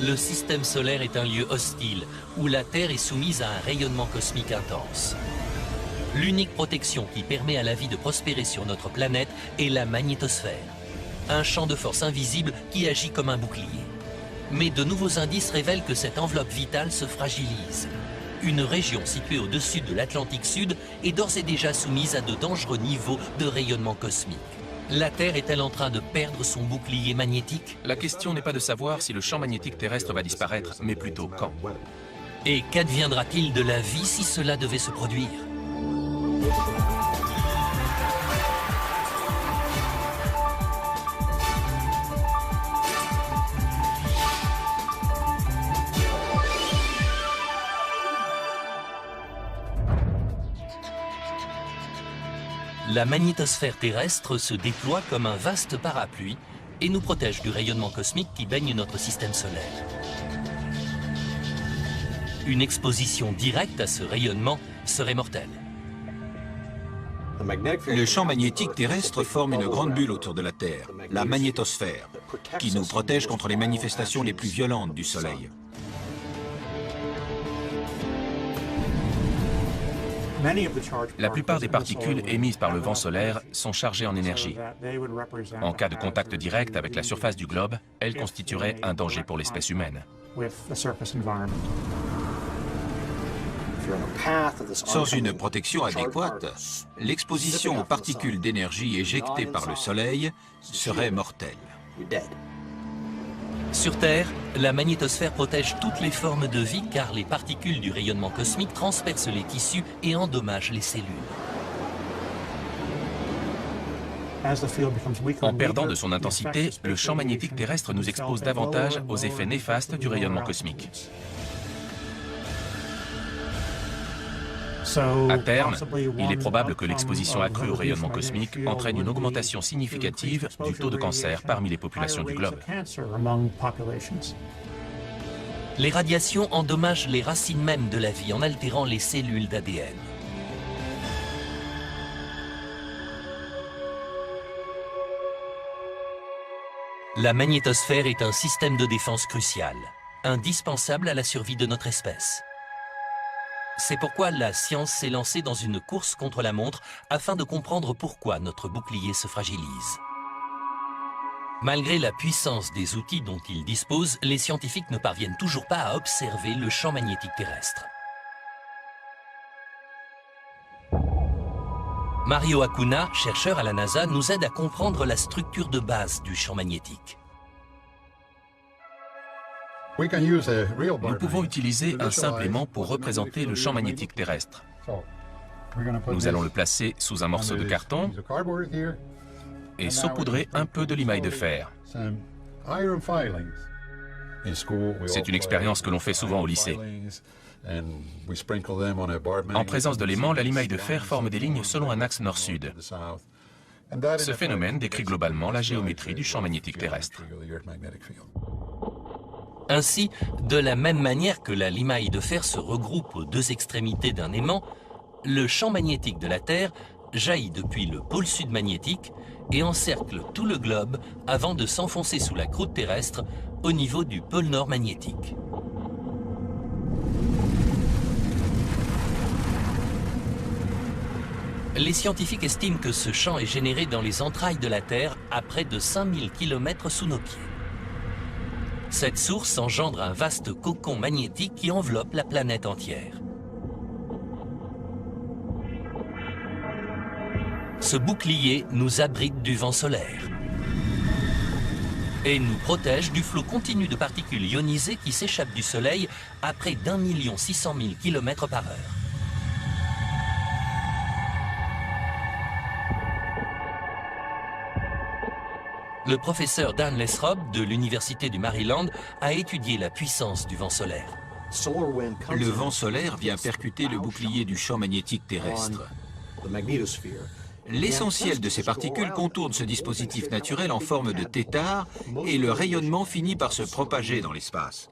Le système solaire est un lieu hostile où la Terre est soumise à un rayonnement cosmique intense. L'unique protection qui permet à la vie de prospérer sur notre planète est la magnétosphère, un champ de force invisible qui agit comme un bouclier. Mais de nouveaux indices révèlent que cette enveloppe vitale se fragilise. Une région située au-dessus de l'Atlantique Sud est d'ores et déjà soumise à de dangereux niveaux de rayonnement cosmique. La Terre est-elle en train de perdre son bouclier magnétique? La question n'est pas de savoir si le champ magnétique terrestre va disparaître, mais plutôt quand. Et qu'adviendra-t-il de la vie si cela devait se produire? La magnétosphère terrestre se déploie comme un vaste parapluie et nous protège du rayonnement cosmique qui baigne notre système solaire. Une exposition directe à ce rayonnement serait mortelle. Le champ magnétique terrestre forme une grande bulle autour de la Terre, la magnétosphère, qui nous protège contre les manifestations les plus violentes du Soleil. La plupart des particules émises par le vent solaire sont chargées en énergie. En cas de contact direct avec la surface du globe, elles constitueraient un danger pour l'espèce humaine. Sans une protection adéquate, l'exposition aux particules d'énergie éjectées par le Soleil serait mortelle. Sur Terre, la magnétosphère protège toutes les formes de vie car les particules du rayonnement cosmique transpercent les tissus et endommagent les cellules. En perdant de son intensité, le champ magnétique terrestre nous expose davantage aux effets néfastes du rayonnement cosmique. À terme, il est probable que l'exposition accrue au rayonnement cosmique entraîne une augmentation significative du taux de cancer parmi les populations du globe. Les radiations endommagent les racines mêmes de la vie en altérant les cellules d'ADN. La magnétosphère est un système de défense crucial, indispensable à la survie de notre espèce. C'est pourquoi la science s'est lancée dans une course contre la montre afin de comprendre pourquoi notre bouclier se fragilise. Malgré la puissance des outils dont ils disposent, les scientifiques ne parviennent toujours pas à observer le champ magnétique terrestre. Mario Acuna, chercheur à la NASA, nous aide à comprendre la structure de base du champ magnétique. Nous pouvons utiliser un simple aimant pour représenter le champ magnétique terrestre. Nous allons le placer sous un morceau de carton et saupoudrer un peu de limaille de fer. C'est une expérience que l'on fait souvent au lycée. En présence de l'aimant, la limaille de fer forme des lignes selon un axe nord-sud. Ce phénomène décrit globalement la géométrie du champ magnétique terrestre. Ainsi, de la même manière que la limaille de fer se regroupe aux deux extrémités d'un aimant, le champ magnétique de la Terre jaillit depuis le pôle sud magnétique et encercle tout le globe avant de s'enfoncer sous la croûte terrestre au niveau du pôle nord magnétique. Les scientifiques estiment que ce champ est généré dans les entrailles de la Terre à près de 5000 km sous nos pieds. Cette source engendre un vaste cocon magnétique qui enveloppe la planète entière. Ce bouclier nous abrite du vent solaire et nous protège du flot continu de particules ionisées qui s'échappent du Soleil à près d'1 600 000 km par heure. Le professeur Dan Lesrob de l'Université du Maryland a étudié la puissance du vent solaire. Le vent solaire vient percuter le bouclier du champ magnétique terrestre. L'essentiel de ces particules contourne ce dispositif naturel en forme de tétard et le rayonnement finit par se propager dans l'espace.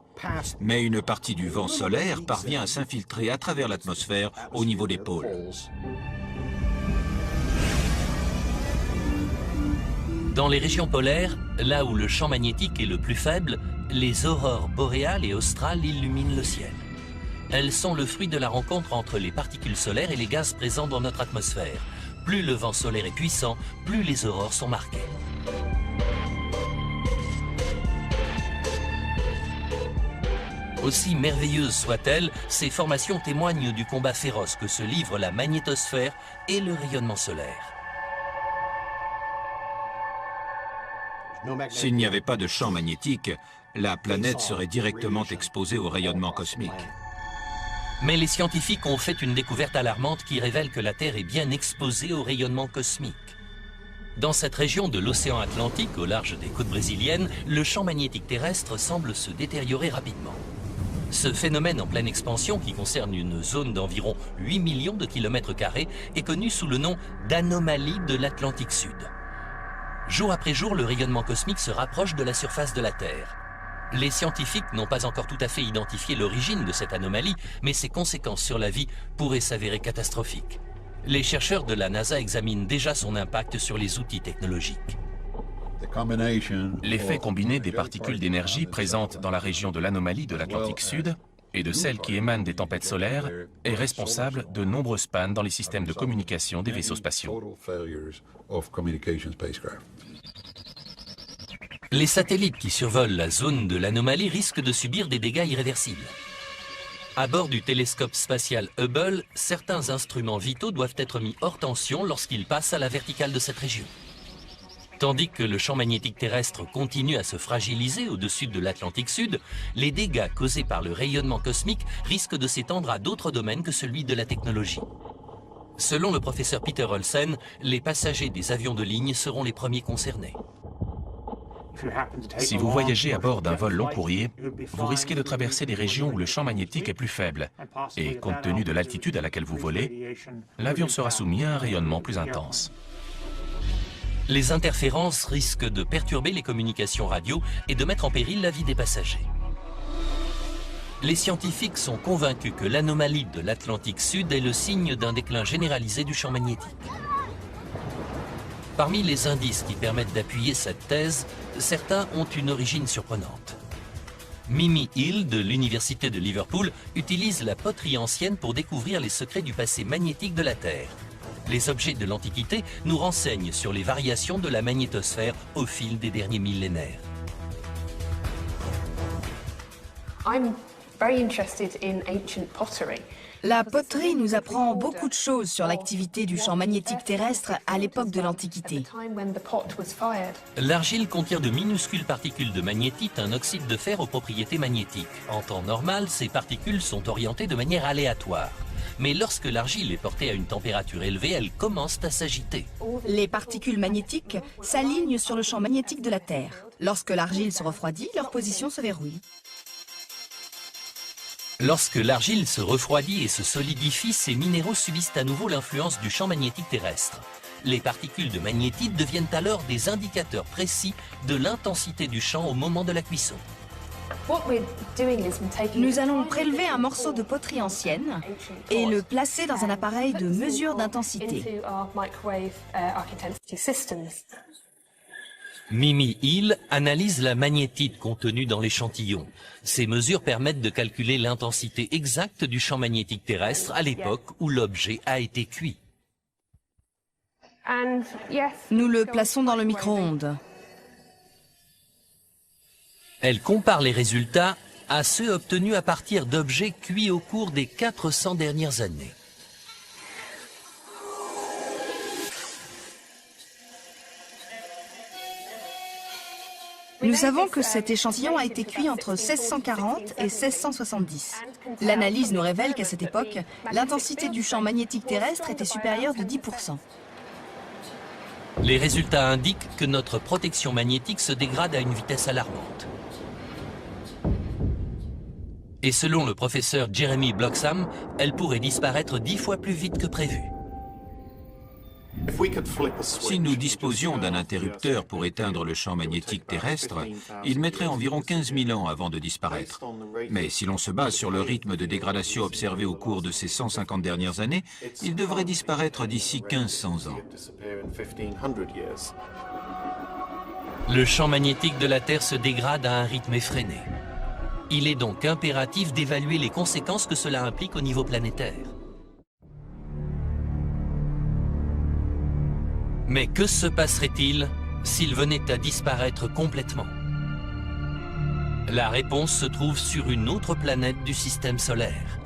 Mais une partie du vent solaire parvient à s'infiltrer à travers l'atmosphère au niveau des pôles. Dans les régions polaires, là où le champ magnétique est le plus faible, Les aurores boréales et australes illuminent le ciel. Elles sont le fruit de la rencontre entre les particules solaires et les gaz présents dans notre atmosphère. Plus le vent solaire est puissant, plus les aurores sont marquées. Aussi merveilleuses soient-elles, ces formations témoignent du combat féroce que se livrent la magnétosphère et le rayonnement solaire. S'il n'y avait pas de champ magnétique, la planète serait directement exposée au rayonnement cosmique. Mais les scientifiques ont fait une découverte alarmante qui révèle que la Terre est bien exposée au rayonnement cosmique. Dans cette région de l'océan Atlantique, au large des côtes brésiliennes, le champ magnétique terrestre semble se détériorer rapidement. Ce phénomène en pleine expansion, qui concerne une zone d'environ 8 millions de kilomètres carrés, est connu sous le nom d'anomalie de l'Atlantique Sud. Jour après jour, le rayonnement cosmique se rapproche de la surface de la Terre. Les scientifiques n'ont pas encore tout à fait identifié l'origine de cette anomalie, mais ses conséquences sur la vie pourraient s'avérer catastrophiques. Les chercheurs de la NASA examinent déjà son impact sur les outils technologiques. L'effet combiné des particules d'énergie présentes dans la région de l'anomalie de l'Atlantique Sud et de celles qui émanent des tempêtes solaires est responsable de nombreuses pannes dans les systèmes de communication des vaisseaux spatiaux. Les satellites qui survolent la zone de l'anomalie risquent de subir des dégâts irréversibles. À bord du télescope spatial Hubble, certains instruments vitaux doivent être mis hors tension lorsqu'ils passent à la verticale de cette région. Tandis que le champ magnétique terrestre continue à se fragiliser au-dessus de l'Atlantique Sud, les dégâts causés par le rayonnement cosmique risquent de s'étendre à d'autres domaines que celui de la technologie. Selon le professeur Peter Olsen, les passagers des avions de ligne seront les premiers concernés. Si vous voyagez à bord d'un vol long courrier, vous risquez de traverser des régions où le champ magnétique est plus faible. Et compte tenu de l'altitude à laquelle vous volez, l'avion sera soumis à un rayonnement plus intense. Les interférences risquent de perturber les communications radio et de mettre en péril la vie des passagers. Les scientifiques sont convaincus que l'anomalie de l'Atlantique Sud est le signe d'un déclin généralisé du champ magnétique. Parmi les indices qui permettent d'appuyer cette thèse, certains ont une origine surprenante. Mimi Hill de l'Université de Liverpool utilise la poterie ancienne pour découvrir les secrets du passé magnétique de la Terre. Les objets de l'Antiquité nous renseignent sur les variations de la magnétosphère au fil des derniers millénaires. I'm very interested in ancient pottery. La poterie nous apprend beaucoup de choses sur l'activité du champ magnétique terrestre à l'époque de l'Antiquité. L'argile contient de minuscules particules de magnétite, un oxyde de fer aux propriétés magnétiques. En temps normal, ces particules sont orientées de manière aléatoire. Mais lorsque l'argile est portée à une température élevée, elles commencent à s'agiter. Les particules magnétiques s'alignent sur le champ magnétique de la Terre. Lorsque l'argile se refroidit, leur position se verrouille. Lorsque l'argile se refroidit et se solidifie, ces minéraux subissent à nouveau l'influence du champ magnétique terrestre. Les particules de magnétite deviennent alors des indicateurs précis de l'intensité du champ au moment de la cuisson. Nous allons prélever un morceau de poterie ancienne et le placer dans un appareil de mesure d'intensité. Mimi Hill analyse la magnétite contenue dans l'échantillon. Ces mesures permettent de calculer l'intensité exacte du champ magnétique terrestre à l'époque où l'objet a été cuit. Nous le plaçons dans le micro-ondes. Elle compare les résultats à ceux obtenus à partir d'objets cuits au cours des 400 dernières années. Nous savons que cet échantillon a été cuit entre 1640 et 1670. L'analyse nous révèle qu'à cette époque, l'intensité du champ magnétique terrestre était supérieure de 10%. Les résultats indiquent que notre protection magnétique se dégrade à une vitesse alarmante. Et selon le professeur Jeremy Bloxham, elle pourrait disparaître 10 fois plus vite que prévu. Si nous disposions d'un interrupteur pour éteindre le champ magnétique terrestre, il mettrait environ 15 000 ans avant de disparaître. Mais si l'on se base sur le rythme de dégradation observé au cours de ces 150 dernières années, il devrait disparaître d'ici 1500 ans. Le champ magnétique de la Terre se dégrade à un rythme effréné. Il est donc impératif d'évaluer les conséquences que cela implique au niveau planétaire. Mais que se passerait-il s'il venait à disparaître complètement? La réponse se trouve sur une autre planète du système solaire.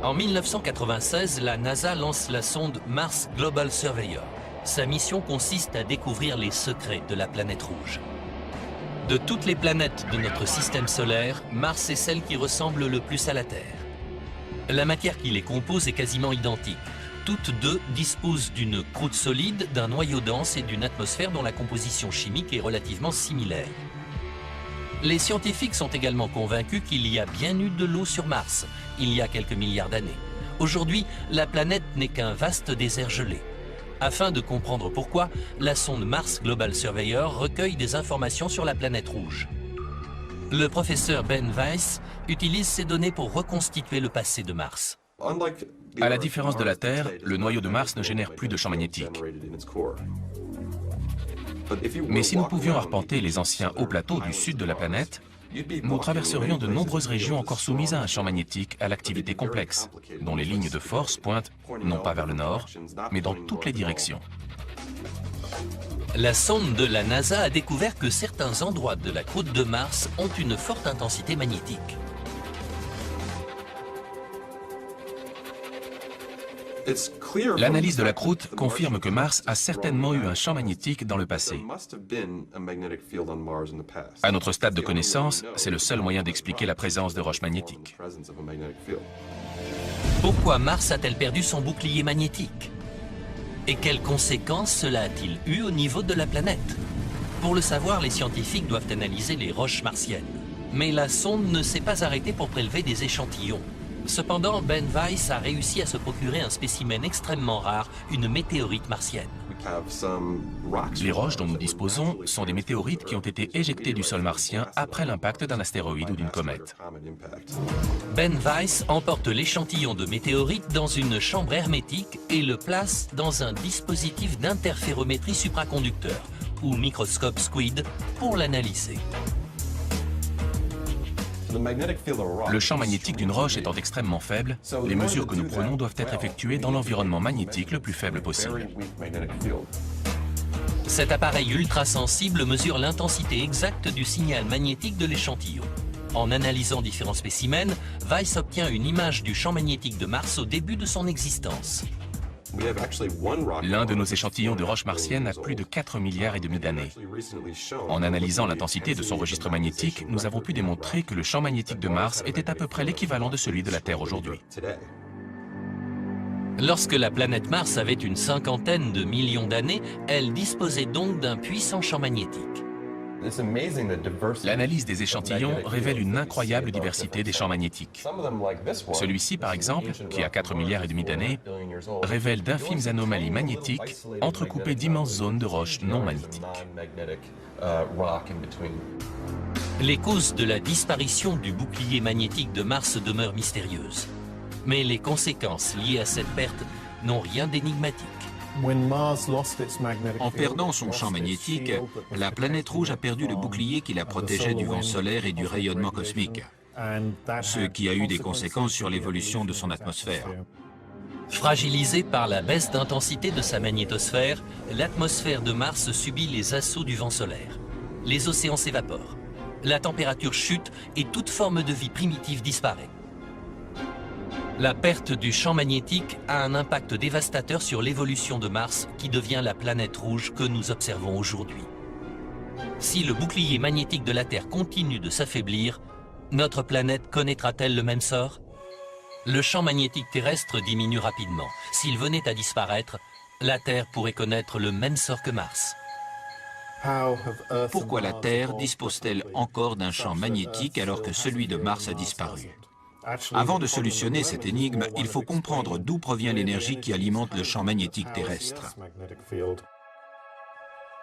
En 1996, la NASA lance la sonde Mars Global Surveyor. Sa mission consiste à découvrir les secrets de la planète rouge. De toutes les planètes de notre système solaire, Mars est celle qui ressemble le plus à la Terre. La matière qui les compose est quasiment identique. Toutes deux disposent d'une croûte solide, d'un noyau dense et d'une atmosphère dont la composition chimique est relativement similaire. Les scientifiques sont également convaincus qu'il y a bien eu de l'eau sur Mars, il y a quelques milliards d'années. Aujourd'hui, la planète n'est qu'un vaste désert gelé. Afin de comprendre pourquoi, la sonde Mars Global Surveyor recueille des informations sur la planète rouge. Le professeur Ben Weiss utilise ces données pour reconstituer le passé de Mars. À la différence de la Terre, le noyau de Mars ne génère plus de champ magnétique. Mais si nous pouvions arpenter les anciens hauts plateaux du sud de la planète, nous traverserions de nombreuses régions encore soumises à un champ magnétique à l'activité complexe, dont les lignes de force pointent non pas vers le nord, mais dans toutes les directions. La sonde de la NASA a découvert que certains endroits de la croûte de Mars ont une forte intensité magnétique. L'analyse de la croûte confirme que Mars a certainement eu un champ magnétique dans le passé. À notre stade de connaissance, c'est le seul moyen d'expliquer la présence de roches magnétiques. Pourquoi Mars a-t-elle perdu son bouclier magnétique? Et quelles conséquences cela a-t-il eu au niveau de la planète? Pour le savoir, les scientifiques doivent analyser les roches martiennes. Mais la sonde ne s'est pas arrêtée pour prélever des échantillons. Cependant, Ben Weiss a réussi à se procurer un spécimen extrêmement rare, une météorite martienne. Les roches dont nous disposons sont des météorites qui ont été éjectées du sol martien après l'impact d'un astéroïde ou d'une comète. Ben Weiss emporte l'échantillon de météorite dans une chambre hermétique et le place dans un dispositif d'interférométrie supraconducteur, ou microscope SQUID, pour l'analyser. Le champ magnétique d'une roche étant extrêmement faible, les mesures que nous prenons doivent être effectuées dans l'environnement magnétique le plus faible possible. Cet appareil ultra-sensible mesure l'intensité exacte du signal magnétique de l'échantillon. En analysant différents spécimens, Weiss obtient une image du champ magnétique de Mars au début de son existence. L'un de nos échantillons de roches martiennes a plus de 4,5 milliards d'années. En analysant l'intensité de son registre magnétique, nous avons pu démontrer que le champ magnétique de Mars était à peu près l'équivalent de celui de la Terre aujourd'hui. Lorsque la planète Mars avait une cinquantaine de millions d'années, elle disposait donc d'un puissant champ magnétique. L'analyse des échantillons révèle une incroyable diversité des champs magnétiques. Celui-ci, par exemple, qui a 4,5 milliards d'années, révèle d'infimes anomalies magnétiques entrecoupées d'immenses zones de roches non magnétiques. Les causes de la disparition du bouclier magnétique de Mars demeurent mystérieuses. Mais les conséquences liées à cette perte n'ont rien d'énigmatique. En perdant son champ magnétique, la planète rouge a perdu le bouclier qui la protégeait du vent solaire et du rayonnement cosmique, ce qui a eu des conséquences sur l'évolution de son atmosphère. Fragilisée par la baisse d'intensité de sa magnétosphère, l'atmosphère de Mars subit les assauts du vent solaire. Les océans s'évaporent, la température chute et toute forme de vie primitive disparaît. La perte du champ magnétique a un impact dévastateur sur l'évolution de Mars qui devient la planète rouge que nous observons aujourd'hui. Si le bouclier magnétique de la Terre continue de s'affaiblir, notre planète connaîtra-t-elle le même sort? Le champ magnétique terrestre diminue rapidement. S'il venait à disparaître, la Terre pourrait connaître le même sort que Mars. Pourquoi la Terre dispose-t-elle encore d'un champ magnétique alors que celui de Mars a disparu? Avant de solutionner cette énigme, il faut comprendre d'où provient l'énergie qui alimente le champ magnétique terrestre.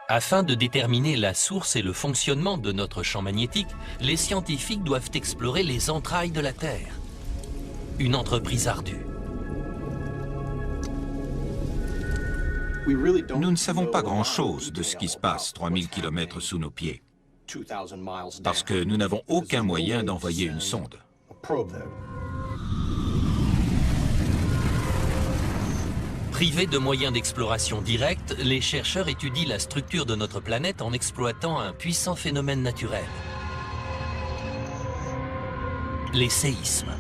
Afin de déterminer la source et le fonctionnement de notre champ magnétique, les scientifiques doivent explorer les entrailles de la Terre. Une entreprise ardue. Nous ne savons pas grand-chose de ce qui se passe 3000 km sous nos pieds, parce que nous n'avons aucun moyen d'envoyer une sonde. Privés de moyens d'exploration directe, les chercheurs étudient la structure de notre planète en exploitant un puissant phénomène naturel. Les séismes.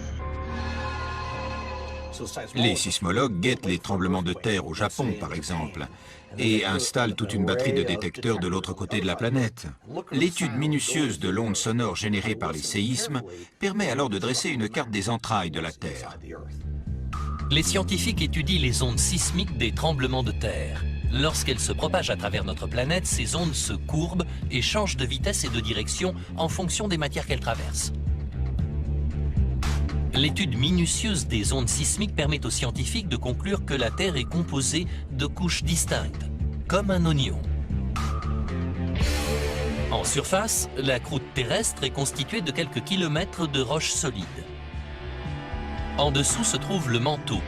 Les sismologues guettent les tremblements de terre au Japon, par exemple, et installent toute une batterie de détecteurs de l'autre côté de la planète. L'étude minutieuse de l'onde sonore générée par les séismes permet alors de dresser une carte des entrailles de la Terre. Les scientifiques étudient les ondes sismiques des tremblements de terre. Lorsqu'elles se propagent à travers notre planète, ces ondes se courbent et changent de vitesse et de direction en fonction des matières qu'elles traversent. L'étude minutieuse des ondes sismiques permet aux scientifiques de conclure que la Terre est composée de couches distinctes, comme un oignon. En surface, la croûte terrestre est constituée de quelques kilomètres de roches solides. En dessous se trouve le manteau,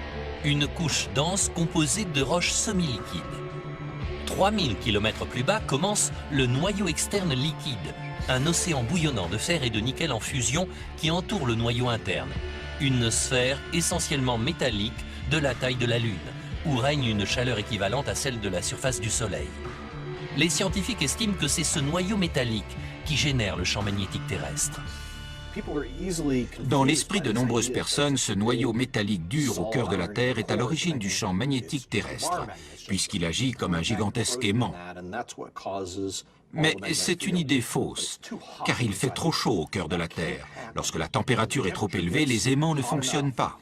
une couche dense composée de roches semi-liquides. 3000 km plus bas commence le noyau externe liquide, un océan bouillonnant de fer et de nickel en fusion qui entoure le noyau interne, une sphère essentiellement métallique de la taille de la Lune, où règne une chaleur équivalente à celle de la surface du Soleil. Les scientifiques estiment que c'est ce noyau métallique qui génère le champ magnétique terrestre. Dans l'esprit de nombreuses personnes, ce noyau métallique dur au cœur de la Terre est à l'origine du champ magnétique terrestre, puisqu'il agit comme un gigantesque aimant. Mais c'est une idée fausse, car il fait trop chaud au cœur de la Terre. Lorsque la température est trop élevée, les aimants ne fonctionnent pas.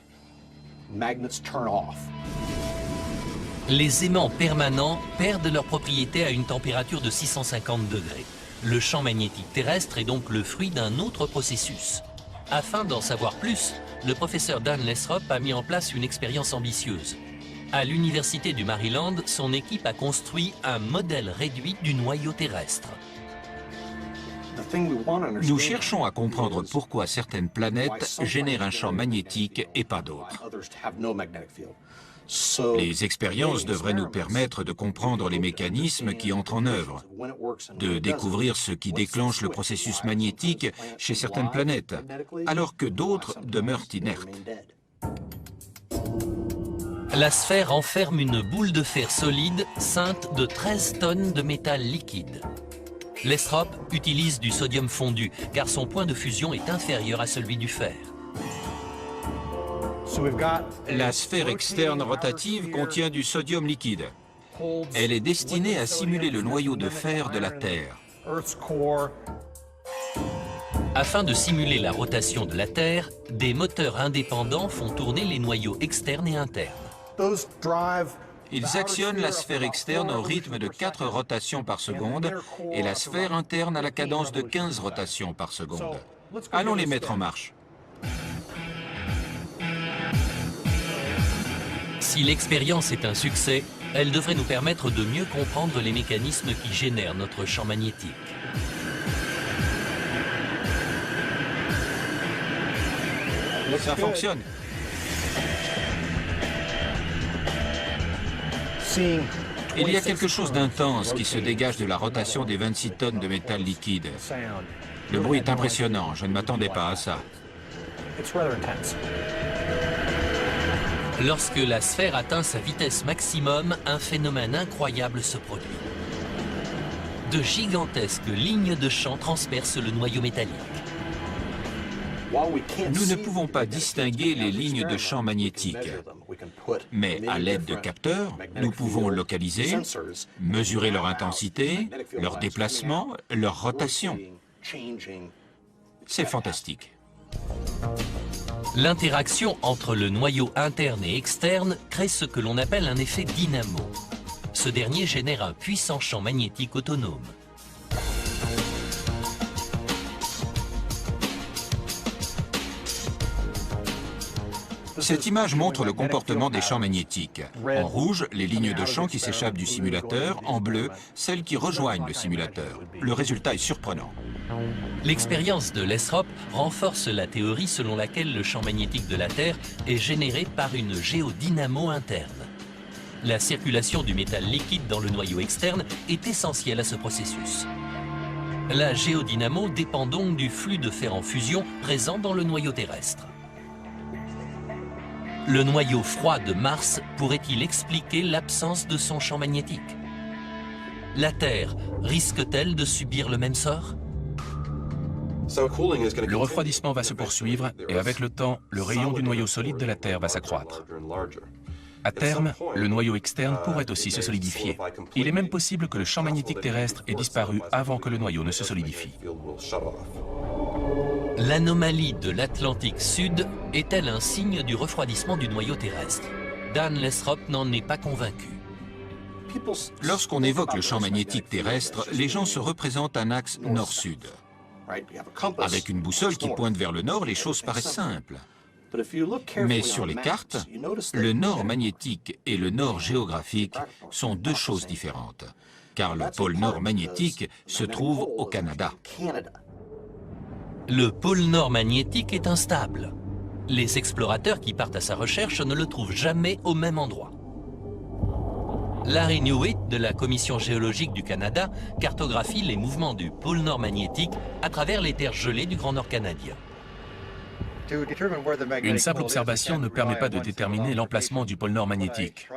Les aimants permanents perdent leurs propriétés à une température de 650 degrés. Le champ magnétique terrestre est donc le fruit d'un autre processus. Afin d'en savoir plus, le professeur Dan Lesrop a mis en place une expérience ambitieuse. À l'Université du Maryland, son équipe a construit un modèle réduit du noyau terrestre. Nous cherchons à comprendre pourquoi certaines planètes génèrent un champ magnétique et pas d'autres. Les expériences devraient nous permettre de comprendre les mécanismes qui entrent en œuvre, de découvrir ce qui déclenche le processus magnétique chez certaines planètes, alors que d'autres demeurent inertes. La sphère renferme une boule de fer solide ceinte de 13 tonnes de métal liquide. Lesrop utilise du sodium fondu car son point de fusion est inférieur à celui du fer. La sphère externe rotative contient du sodium liquide. Elle est destinée à simuler le noyau de fer de la Terre. Afin de simuler la rotation de la Terre, des moteurs indépendants font tourner les noyaux externes et internes. Ils actionnent la sphère externe au rythme de 4 rotations par seconde et la sphère interne à la cadence de 15 rotations par seconde. Allons les mettre en marche. Si l'expérience est un succès, elle devrait nous permettre de mieux comprendre les mécanismes qui génèrent notre champ magnétique. Ça fonctionne. Il y a quelque chose d'intense qui se dégage de la rotation des 26 tonnes de métal liquide. Le bruit est impressionnant, je ne m'attendais pas à ça. Lorsque la sphère atteint sa vitesse maximum, un phénomène incroyable se produit. De gigantesques lignes de champ transpercent le noyau métallique. Nous ne pouvons pas distinguer les lignes de champ magnétique, mais à l'aide de capteurs, nous pouvons localiser, mesurer leur intensité, leur déplacement, leur rotation. C'est fantastique. L'interaction entre le noyau interne et externe crée ce que l'on appelle un effet dynamo. Ce dernier génère un puissant champ magnétique autonome. Cette image montre le comportement des champs magnétiques. En rouge, les lignes de champ qui s'échappent du simulateur, en bleu, celles qui rejoignent le simulateur. Le résultat est surprenant. L'expérience de Lesrop renforce la théorie selon laquelle le champ magnétique de la Terre est généré par une géodynamo interne. La circulation du métal liquide dans le noyau externe est essentielle à ce processus. La géodynamo dépend donc du flux de fer en fusion présent dans le noyau terrestre. Le noyau froid de Mars pourrait-il expliquer l'absence de son champ magnétique? La Terre risque-t-elle de subir le même sort? Le refroidissement va se poursuivre et avec le temps, le rayon du noyau solide de la Terre va s'accroître. À terme, le noyau externe pourrait aussi se solidifier. Il est même possible que le champ magnétique terrestre ait disparu avant que le noyau ne se solidifie. L'anomalie de l'Atlantique Sud est-elle un signe du refroidissement du noyau terrestre? Dan Lesrop n'en est pas convaincu. Lorsqu'on évoque le champ magnétique terrestre, les gens se représentent un axe nord-sud. Avec une boussole qui pointe vers le nord, les choses paraissent simples. Mais sur les cartes, le nord magnétique et le nord géographique sont deux choses différentes, car le pôle nord magnétique se trouve au Canada. Le pôle nord magnétique est instable. Les explorateurs qui partent à sa recherche ne le trouvent jamais au même endroit. Larry Newitt de la Commission géologique du Canada cartographie les mouvements du pôle nord magnétique à travers les terres gelées du Grand Nord canadien. Une simple observation ne permet pas de déterminer l'emplacement du pôle nord magnétique.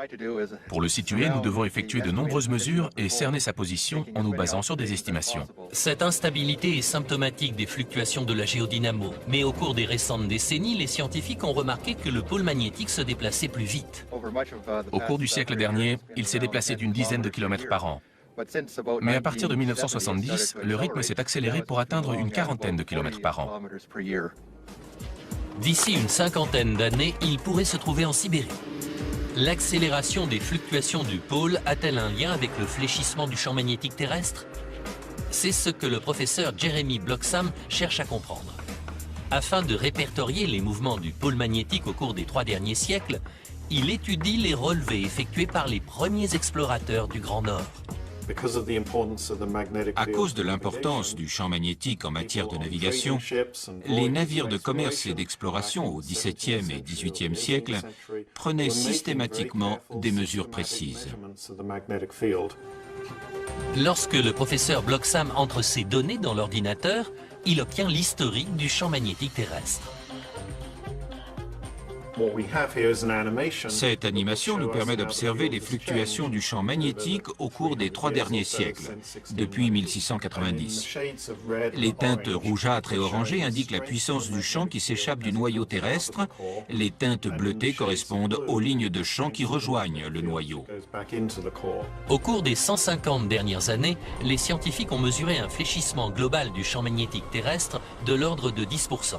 Pour le situer, nous devons effectuer de nombreuses mesures et cerner sa position en nous basant sur des estimations. Cette instabilité est symptomatique des fluctuations de la géodynamo, mais au cours des récentes décennies, les scientifiques ont remarqué que le pôle magnétique se déplaçait plus vite. Au cours du siècle dernier, il s'est déplacé d'une dizaine de kilomètres par an. Mais à partir de 1970, le rythme s'est accéléré pour atteindre une quarantaine de kilomètres par an. D'ici une cinquantaine d'années, il pourrait se trouver en Sibérie. L'accélération des fluctuations du pôle a-t-elle un lien avec le fléchissement du champ magnétique terrestre? C'est ce que le professeur Jeremy Bloxham cherche à comprendre. Afin de répertorier les mouvements du pôle magnétique au cours des 3 derniers siècles, il étudie les relevés effectués par les premiers explorateurs du Grand Nord. À cause de l'importance du champ magnétique en matière de navigation, les navires de commerce et d'exploration au XVIIe et XVIIIe siècle prenaient systématiquement des mesures précises. Lorsque le professeur Bloxham entre ces données dans l'ordinateur, il obtient l'historique du champ magnétique terrestre. Cette animation nous permet d'observer les fluctuations du champ magnétique au cours des 3 derniers siècles, depuis 1690. Les teintes rougeâtres et orangées indiquent la puissance du champ qui s'échappe du noyau terrestre. Les teintes bleutées correspondent aux lignes de champ qui rejoignent le noyau. Au cours des 150 dernières années, les scientifiques ont mesuré un fléchissement global du champ magnétique terrestre de l'ordre de 10%.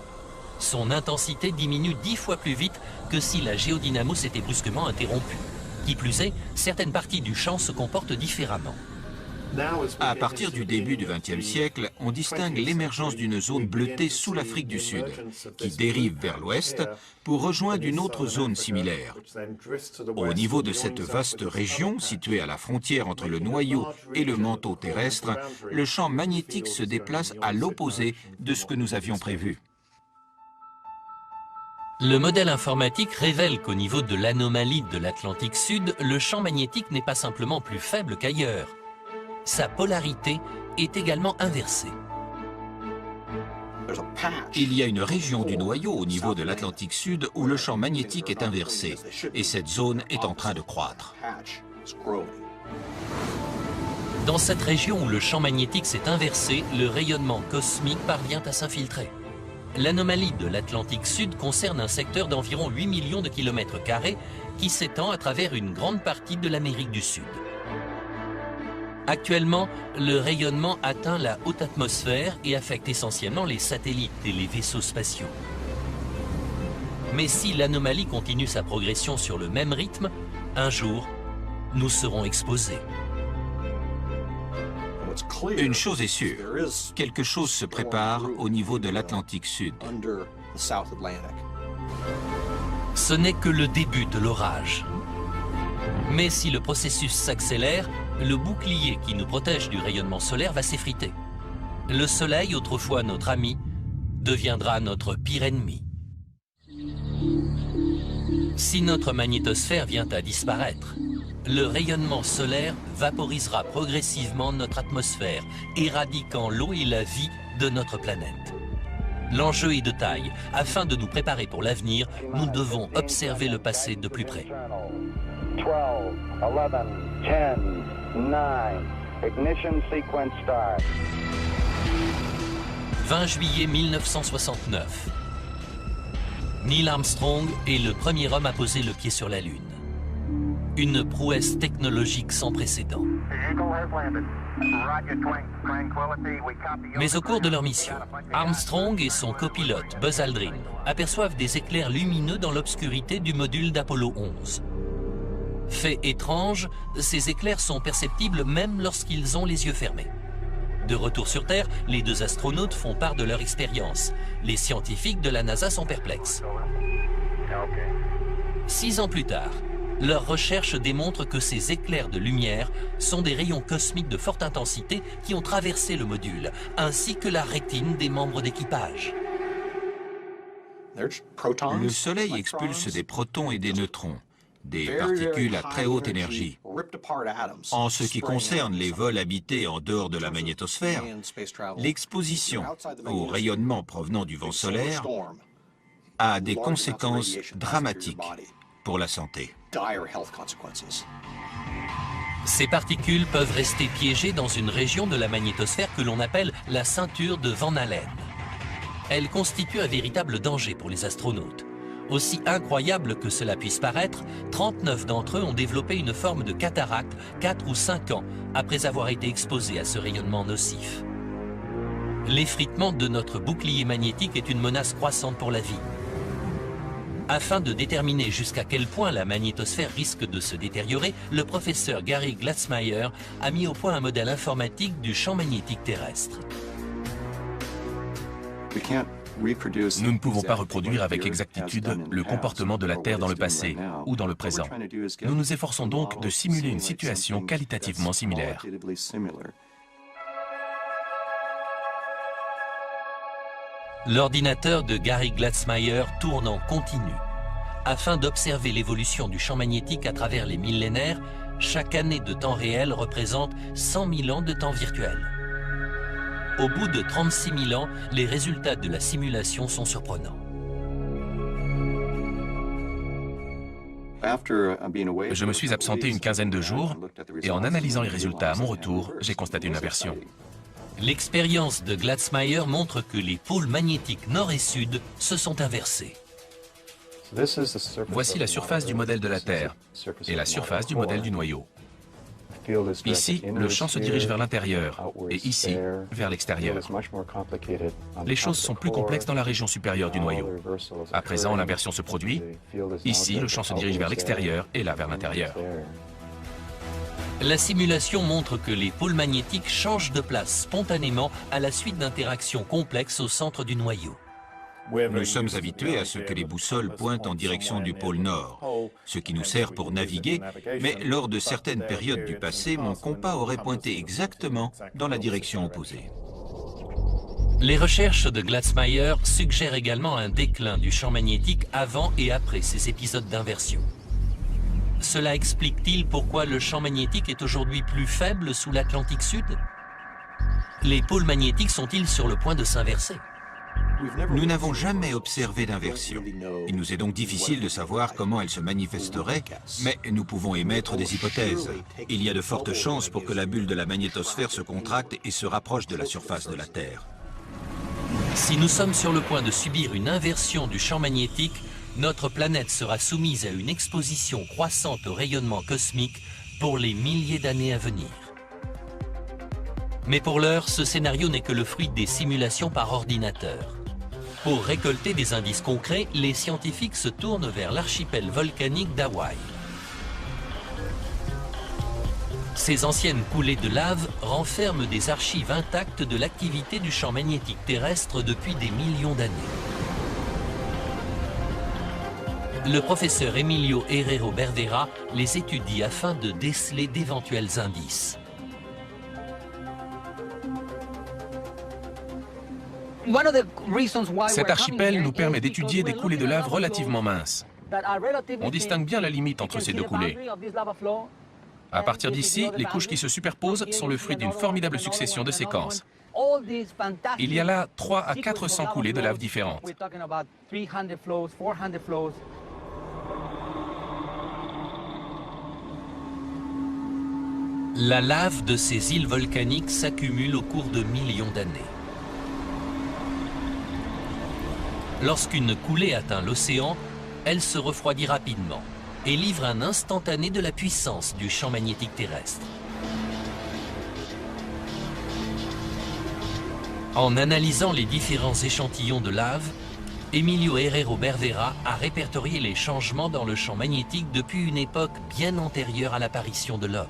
Son intensité diminue 10 fois plus vite que si la géodynamo s'était brusquement interrompue. Qui plus est, certaines parties du champ se comportent différemment. À partir du début du XXe siècle, on distingue l'émergence d'une zone bleutée sous l'Afrique du Sud, qui dérive vers l'ouest pour rejoindre une autre zone similaire. Au niveau de cette vaste région, située à la frontière entre le noyau et le manteau terrestre, le champ magnétique se déplace à l'opposé de ce que nous avions prévu. Le modèle informatique révèle qu'au niveau de l'anomalie de l'Atlantique Sud, le champ magnétique n'est pas simplement plus faible qu'ailleurs. Sa polarité est également inversée. Il y a une région du noyau au niveau de l'Atlantique Sud où le champ magnétique est inversé, et cette zone est en train de croître. Dans cette région où le champ magnétique s'est inversé, le rayonnement cosmique parvient à s'infiltrer. L'anomalie de l'Atlantique Sud concerne un secteur d'environ 8 millions de kilomètres carrés qui s'étend à travers une grande partie de l'Amérique du Sud. Actuellement, le rayonnement atteint la haute atmosphère et affecte essentiellement les satellites et les vaisseaux spatiaux. Mais si l'anomalie continue sa progression sur le même rythme, un jour, nous serons exposés. Une chose est sûre, quelque chose se prépare au niveau de l'Atlantique Sud. Ce n'est que le début de l'orage. Mais si le processus s'accélère, le bouclier qui nous protège du rayonnement solaire va s'effriter. Le Soleil, autrefois notre ami, deviendra notre pire ennemi. Si notre magnétosphère vient à disparaître, le rayonnement solaire vaporisera progressivement notre atmosphère, éradiquant l'eau et la vie de notre planète. L'enjeu est de taille. Afin de nous préparer pour l'avenir, nous devons observer le passé de plus près. 12, 11, 10, 9, ignition sequence start. 20 juillet 1969. Neil Armstrong est le premier homme à poser le pied sur la Lune. Une prouesse technologique sans précédent. Mais au cours de leur mission, Armstrong et son copilote Buzz Aldrin aperçoivent des éclairs lumineux dans l'obscurité du module d'Apollo 11. Fait étrange, ces éclairs sont perceptibles même lorsqu'ils ont les yeux fermés. De retour sur Terre, les deux astronautes font part de leur expérience. Les scientifiques de la NASA sont perplexes. 6 ans plus tard, leurs recherches démontrent que ces éclairs de lumière sont des rayons cosmiques de forte intensité qui ont traversé le module, ainsi que la rétine des membres d'équipage. Le Soleil expulse des protons et des neutrons, des particules à très haute énergie. En ce qui concerne les vols habités en dehors de la magnétosphère, l'exposition au rayonnement provenant du vent solaire a des conséquences dramatiques pour la santé. Ces particules peuvent rester piégées dans une région de la magnétosphère que l'on appelle la ceinture de Van Allen. Elle constitue un véritable danger pour les astronautes. Aussi incroyable que cela puisse paraître, 39 d'entre eux ont développé une forme de cataracte 4 ou 5 ans après avoir été exposés à ce rayonnement nocif. L'effritement de notre bouclier magnétique est une menace croissante pour la vie. Afin de déterminer jusqu'à quel point la magnétosphère risque de se détériorer, le professeur Gary Glatzmeyer a mis au point un modèle informatique du champ magnétique terrestre. Nous ne pouvons pas reproduire avec exactitude le comportement de la Terre dans le passé ou dans le présent. Nous nous efforçons donc de simuler une situation qualitativement similaire. L'ordinateur de Gary Glatzmeyer tourne en continu. Afin d'observer l'évolution du champ magnétique à travers les millénaires, chaque année de temps réel représente 100 000 ans de temps virtuel. Au bout de 36 000 ans, les résultats de la simulation sont surprenants. Je me suis absenté une quinzaine de jours et en analysant les résultats à mon retour, j'ai constaté une inversion. L'expérience de Glatzmeyer montre que les pôles magnétiques nord et sud se sont inversés. Voici la surface du modèle de la Terre et la surface du modèle du noyau. Ici, le champ se dirige vers l'intérieur et ici, vers l'extérieur. Les choses sont plus complexes dans la région supérieure du noyau. À présent, l'inversion se produit. Ici, le champ se dirige vers l'extérieur et là vers l'intérieur. La simulation montre que les pôles magnétiques changent de place spontanément à la suite d'interactions complexes au centre du noyau. Nous sommes habitués à ce que les boussoles pointent en direction du pôle Nord, ce qui nous sert pour naviguer, mais lors de certaines périodes du passé, mon compas aurait pointé exactement dans la direction opposée. Les recherches de Glatzmeyer suggèrent également un déclin du champ magnétique avant et après ces épisodes d'inversion. Cela explique-t-il pourquoi le champ magnétique est aujourd'hui plus faible sous l'Atlantique Sud? Les pôles magnétiques sont-ils sur le point de s'inverser? Nous n'avons jamais observé d'inversion. Il nous est donc difficile de savoir comment elle se manifesterait, mais nous pouvons émettre des hypothèses. Il y a de fortes chances pour que la bulle de la magnétosphère se contracte et se rapproche de la surface de la Terre. Si nous sommes sur le point de subir une inversion du champ magnétique, notre planète sera soumise à une exposition croissante au rayonnement cosmique pour les milliers d'années à venir. Mais pour l'heure, ce scénario n'est que le fruit des simulations par ordinateur. Pour récolter des indices concrets, les scientifiques se tournent vers l'archipel volcanique d'Hawaï. Ces anciennes coulées de lave renferment des archives intactes de l'activité du champ magnétique terrestre depuis des millions d'années. Le professeur Emilio Herrero Berdera les étudie afin de déceler d'éventuels indices. Cet archipel nous permet d'étudier des coulées de lave relativement minces. On distingue bien la limite entre ces deux coulées. À partir d'ici, les couches qui se superposent sont le fruit d'une formidable succession de séquences. Il y a là 300 à 400 coulées de lave différentes. La lave de ces îles volcaniques s'accumule au cours de millions d'années. Lorsqu'une coulée atteint l'océan, elle se refroidit rapidement et livre un instantané de la puissance du champ magnétique terrestre. En analysant les différents échantillons de lave, Emilio Herrero Bervera a répertorié les changements dans le champ magnétique depuis une époque bien antérieure à l'apparition de l'homme.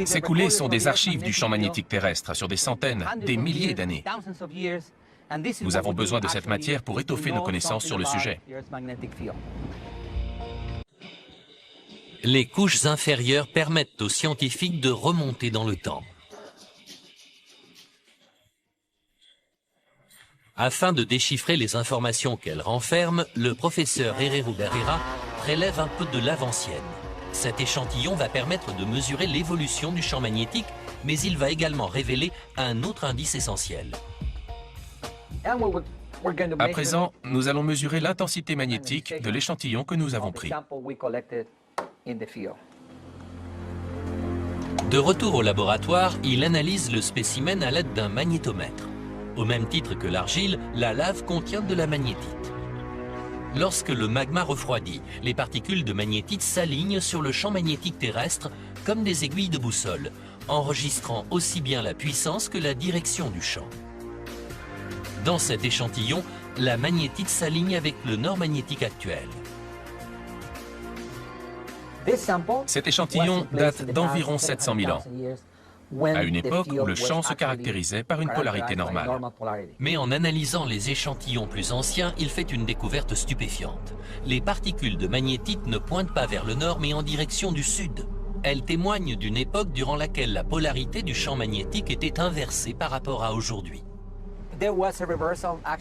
Ces coulées sont des archives du champ magnétique terrestre sur des centaines, des milliers d'années. Nous avons besoin de cette matière pour étoffer nos connaissances sur le sujet. Les couches inférieures permettent aux scientifiques de remonter dans le temps. Afin de déchiffrer les informations qu'elles renferment, le professeur Herrero Bervera prélève un peu de lave ancienne. Cet échantillon va permettre de mesurer l'évolution du champ magnétique, mais il va également révéler un autre indice essentiel. À présent, nous allons mesurer l'intensité magnétique de l'échantillon que nous avons pris. De retour au laboratoire, il analyse le spécimen à l'aide d'un magnétomètre. Au même titre que l'argile, la lave contient de la magnétite. Lorsque le magma refroidit, les particules de magnétite s'alignent sur le champ magnétique terrestre comme des aiguilles de boussole, enregistrant aussi bien la puissance que la direction du champ. Dans cet échantillon, la magnétite s'aligne avec le nord magnétique actuel. Cet échantillon date d'environ 700 000 ans, à une époque où le champ se caractérisait par une polarité normale. Mais en analysant les échantillons plus anciens, il fait une découverte stupéfiante. Les particules de magnétite ne pointent pas vers le nord, mais en direction du sud. Elles témoignent d'une époque durant laquelle la polarité du champ magnétique était inversée par rapport à aujourd'hui.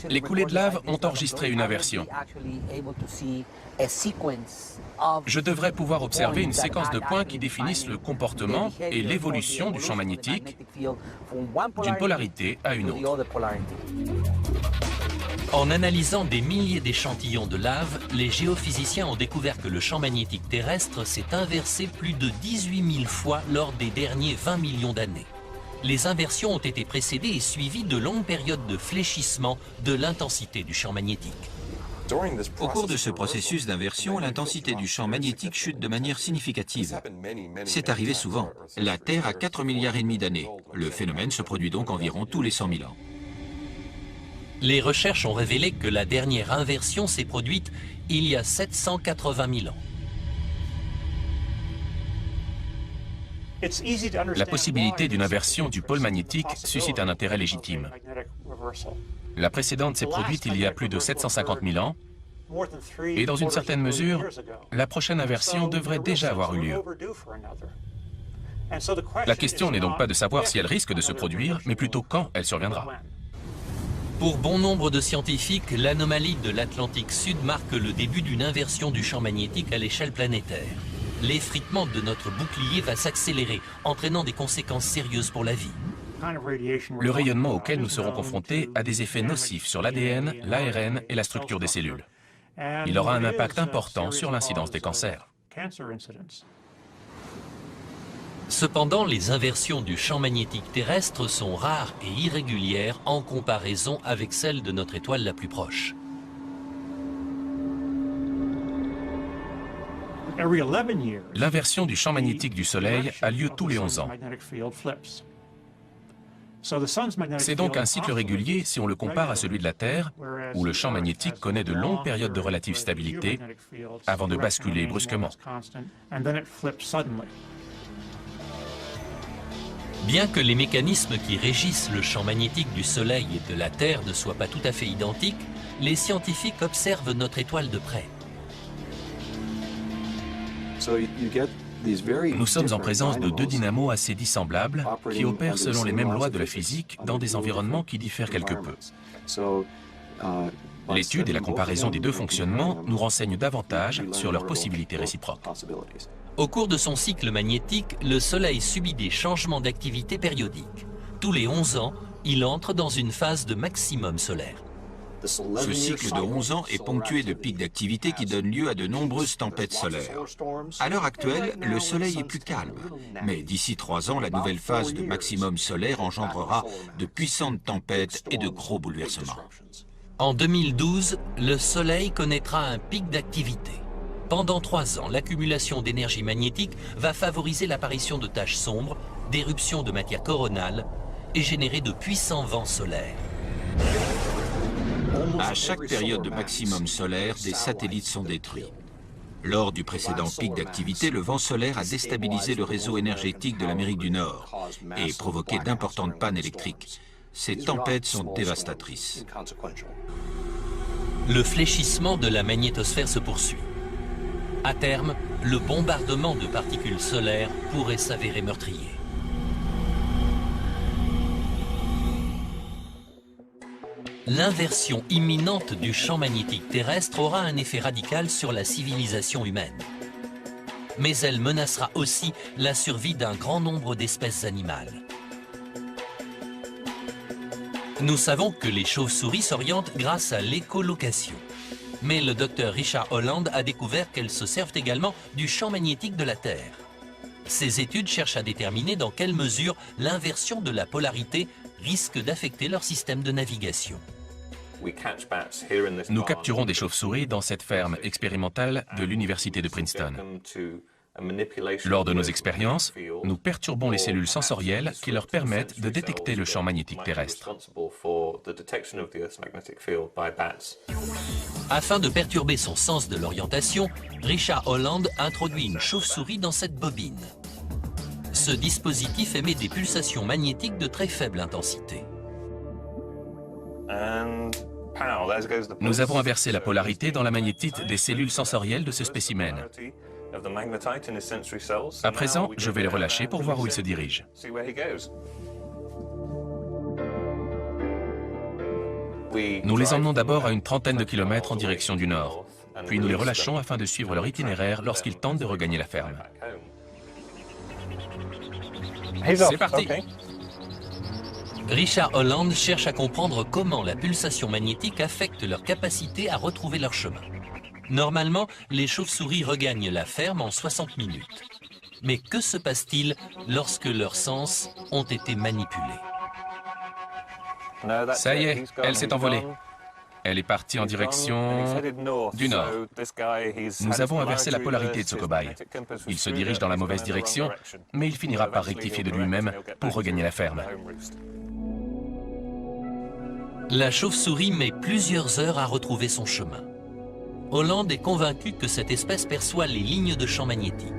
Les coulées de lave ont enregistré une inversion. Je devrais pouvoir observer une séquence de points qui définissent le comportement et l'évolution du champ magnétique d'une polarité à une autre. En analysant des milliers d'échantillons de lave, les géophysiciens ont découvert que le champ magnétique terrestre s'est inversé plus de 18 000 fois lors des derniers 20 millions d'années. Les inversions ont été précédées et suivies de longues périodes de fléchissement de l'intensité du champ magnétique. Au cours de ce processus d'inversion, l'intensité du champ magnétique chute de manière significative. C'est arrivé souvent. La Terre a 4,5 milliards d'années. Le phénomène se produit donc environ tous les 100 000 ans. Les recherches ont révélé que la dernière inversion s'est produite il y a 780 000 ans. La possibilité d'une inversion du pôle magnétique suscite un intérêt légitime. La précédente s'est produite il y a plus de 750 000 ans, et dans une certaine mesure, la prochaine inversion devrait déjà avoir eu lieu. La question n'est donc pas de savoir si elle risque de se produire, mais plutôt quand elle surviendra. Pour bon nombre de scientifiques, l'anomalie de l'Atlantique Sud marque le début d'une inversion du champ magnétique à l'échelle planétaire. L'effritement de notre bouclier va s'accélérer, entraînant des conséquences sérieuses pour la vie. Le rayonnement auquel nous serons confrontés a des effets nocifs sur l'ADN, l'ARN et la structure des cellules. Il aura un impact important sur l'incidence des cancers. Cependant, les inversions du champ magnétique terrestre sont rares et irrégulières en comparaison avec celles de notre étoile la plus proche. L'inversion du champ magnétique du Soleil a lieu tous les 11 ans. C'est donc un cycle régulier si on le compare à celui de la Terre, où le champ magnétique connaît de longues périodes de relative stabilité avant de basculer brusquement. Bien que les mécanismes qui régissent le champ magnétique du Soleil et de la Terre ne soient pas tout à fait identiques, les scientifiques observent notre étoile de près. Nous sommes en présence de deux dynamos assez dissemblables qui opèrent selon les mêmes lois de la physique dans des environnements qui diffèrent quelque peu. L'étude et la comparaison des deux fonctionnements nous renseignent davantage sur leurs possibilités réciproques. Au cours de son cycle magnétique, le Soleil subit des changements d'activité périodiques. Tous les 11 ans, il entre dans une phase de maximum solaire. Ce cycle de 11 ans est ponctué de pics d'activité qui donnent lieu à de nombreuses tempêtes solaires. À l'heure actuelle, le Soleil est plus calme, mais d'ici 3 ans, la nouvelle phase de maximum solaire engendrera de puissantes tempêtes et de gros bouleversements. En 2012, le Soleil connaîtra un pic d'activité. Pendant 3 ans, l'accumulation d'énergie magnétique va favoriser l'apparition de taches sombres, d'éruptions de matière coronale et générer de puissants vents solaires. À chaque période de maximum solaire, des satellites sont détruits. Lors du précédent pic d'activité, le vent solaire a déstabilisé le réseau énergétique de l'Amérique du Nord et provoqué d'importantes pannes électriques. Ces tempêtes sont dévastatrices. Le fléchissement de la magnétosphère se poursuit. À terme, le bombardement de particules solaires pourrait s'avérer meurtrier. L'inversion imminente du champ magnétique terrestre aura un effet radical sur la civilisation humaine. Mais elle menacera aussi la survie d'un grand nombre d'espèces animales. Nous savons que les chauves-souris s'orientent grâce à l'écholocation. Mais le docteur Richard Holland a découvert qu'elles se servent également du champ magnétique de la Terre. Ces études cherchent à déterminer dans quelle mesure l'inversion de la polarité risque d'affecter leur système de navigation. Nous capturons des chauves-souris dans cette ferme expérimentale de l'Université de Princeton. Lors de nos expériences, nous perturbons les cellules sensorielles qui leur permettent de détecter le champ magnétique terrestre. Afin de perturber son sens de l'orientation, Richard Holland introduit une chauve-souris dans cette bobine. Ce dispositif émet des pulsations magnétiques de très faible intensité. Nous avons inversé la polarité dans la magnétite des cellules sensorielles de ce spécimen. À présent, je vais le relâcher pour voir où il se dirige. Nous les emmenons d'abord à une trentaine de kilomètres en direction du nord, puis nous les relâchons afin de suivre leur itinéraire lorsqu'ils tentent de regagner la ferme. C'est parti! Richard Holland cherche à comprendre comment la pulsation magnétique affecte leur capacité à retrouver leur chemin. Normalement, les chauves-souris regagnent la ferme en 60 minutes. Mais que se passe-t-il lorsque leurs sens ont été manipulés? Ça y est, elle s'est envolée. Elle est partie en direction du nord. Nous avons inversé la polarité de ce cobaye. Il se dirige dans la mauvaise direction, mais il finira par rectifier de lui-même pour regagner la ferme. La chauve-souris met plusieurs heures à retrouver son chemin. Holland est convaincu que cette espèce perçoit les lignes de champ magnétique.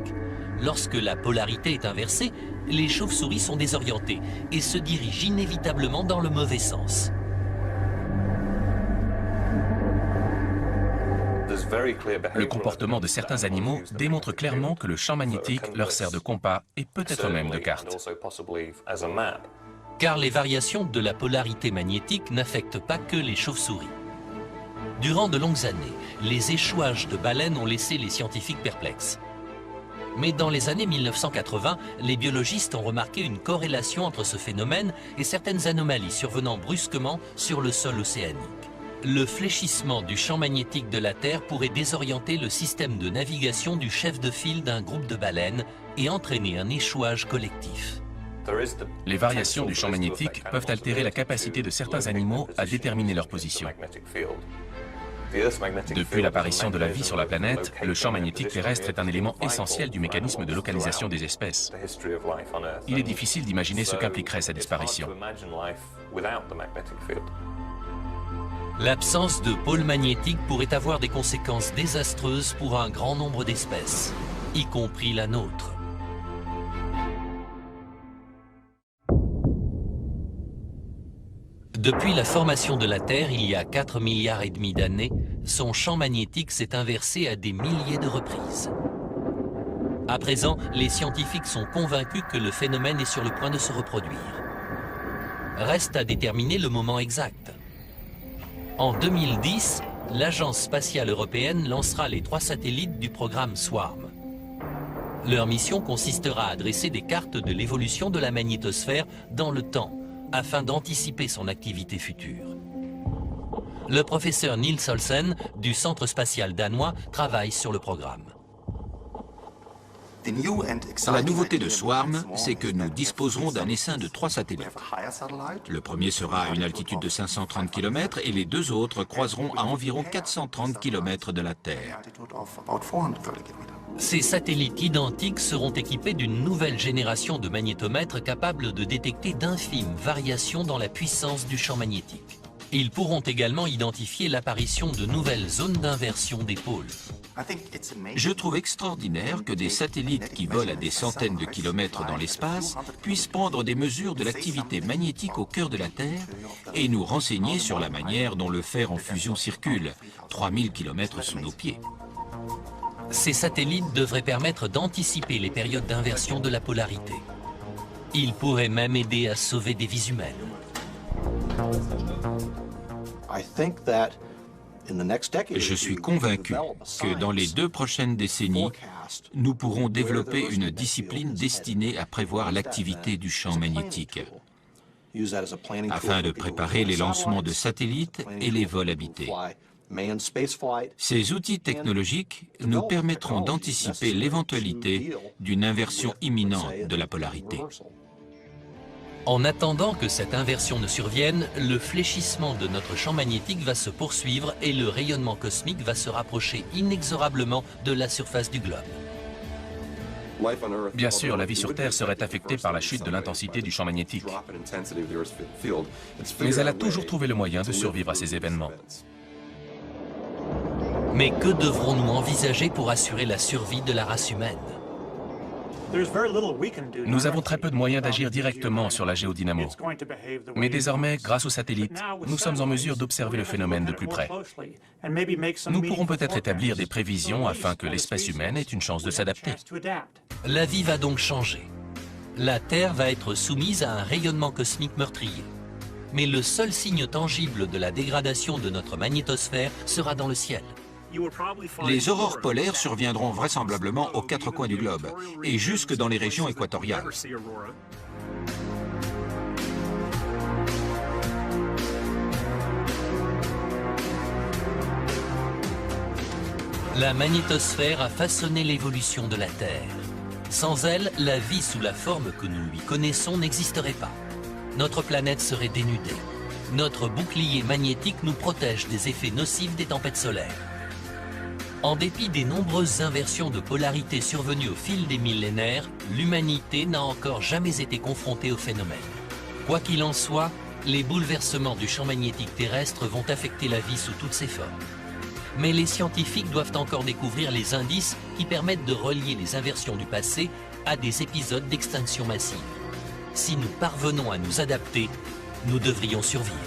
Lorsque la polarité est inversée, les chauves-souris sont désorientées et se dirigent inévitablement dans le mauvais sens. Le comportement de certains animaux démontre clairement que le champ magnétique leur sert de compas et peut-être même de carte. Car les variations de la polarité magnétique n'affectent pas que les chauves-souris. Durant de longues années, les échouages de baleines ont laissé les scientifiques perplexes. Mais dans les années 1980, les biologistes ont remarqué une corrélation entre ce phénomène et certaines anomalies survenant brusquement sur le sol océanique. Le fléchissement du champ magnétique de la Terre pourrait désorienter le système de navigation du chef de file d'un groupe de baleines et entraîner un échouage collectif. Les variations du champ magnétique peuvent altérer la capacité de certains animaux à déterminer leur position. Depuis l'apparition de la vie sur la planète, le champ magnétique terrestre est un élément essentiel du mécanisme de localisation des espèces. Il est difficile d'imaginer ce qu'impliquerait sa disparition. L'absence de pôle magnétique pourrait avoir des conséquences désastreuses pour un grand nombre d'espèces, y compris la nôtre. Depuis la formation de la Terre, il y a 4,5 milliards d'années, son champ magnétique s'est inversé à des milliers de reprises. À présent, les scientifiques sont convaincus que le phénomène est sur le point de se reproduire. Reste à déterminer le moment exact. En 2010, l'Agence spatiale européenne lancera les 3 satellites du programme SWARM. Leur mission consistera à dresser des cartes de l'évolution de la magnétosphère dans le temps, afin d'anticiper son activité future. Le professeur Niels Olsen du Centre spatial danois travaille sur le programme. La nouveauté de SWARM, c'est que nous disposerons d'un essaim de 3 satellites. Le premier sera à une altitude de 530 km et les 2 autres croiseront à environ 430 km de la Terre. Ces satellites identiques seront équipés d'une nouvelle génération de magnétomètres capables de détecter d'infimes variations dans la puissance du champ magnétique. Ils pourront également identifier l'apparition de nouvelles zones d'inversion des pôles. Je trouve extraordinaire que des satellites qui volent à des centaines de kilomètres dans l'espace puissent prendre des mesures de l'activité magnétique au cœur de la Terre et nous renseigner sur la manière dont le fer en fusion circule, 3000 km sous nos pieds. Ces satellites devraient permettre d'anticiper les périodes d'inversion de la polarité. Ils pourraient même aider à sauver des vies humaines. Je suis convaincu que dans les 2 prochaines décennies, nous pourrons développer une discipline destinée à prévoir l'activité du champ magnétique, afin de préparer les lancements de satellites et les vols habités. Ces outils technologiques nous permettront d'anticiper l'éventualité d'une inversion imminente de la polarité. En attendant que cette inversion ne survienne, le fléchissement de notre champ magnétique va se poursuivre et le rayonnement cosmique va se rapprocher inexorablement de la surface du globe. Bien sûr, la vie sur Terre serait affectée par la chute de l'intensité du champ magnétique. Mais elle a toujours trouvé le moyen de survivre à ces événements. Mais que devrons-nous envisager pour assurer la survie de la race humaine? Nous avons très peu de moyens d'agir directement sur la géodynamo. Mais désormais, grâce aux satellites, nous sommes en mesure d'observer le phénomène de plus près. Nous pourrons peut-être établir des prévisions afin que l'espèce humaine ait une chance de s'adapter. La vie va donc changer. La Terre va être soumise à un rayonnement cosmique meurtrier. Mais le seul signe tangible de la dégradation de notre magnétosphère sera dans le ciel. Les aurores polaires surviendront vraisemblablement aux 4 coins du globe et jusque dans les régions équatoriales. La magnétosphère a façonné l'évolution de la Terre. Sans elle, la vie sous la forme que nous lui connaissons n'existerait pas. Notre planète serait dénudée. Notre bouclier magnétique nous protège des effets nocifs des tempêtes solaires. En dépit des nombreuses inversions de polarité survenues au fil des millénaires, l'humanité n'a encore jamais été confrontée au phénomène. Quoi qu'il en soit, les bouleversements du champ magnétique terrestre vont affecter la vie sous toutes ses formes. Mais les scientifiques doivent encore découvrir les indices qui permettent de relier les inversions du passé à des épisodes d'extinction massive. Si nous parvenons à nous adapter, nous devrions survivre.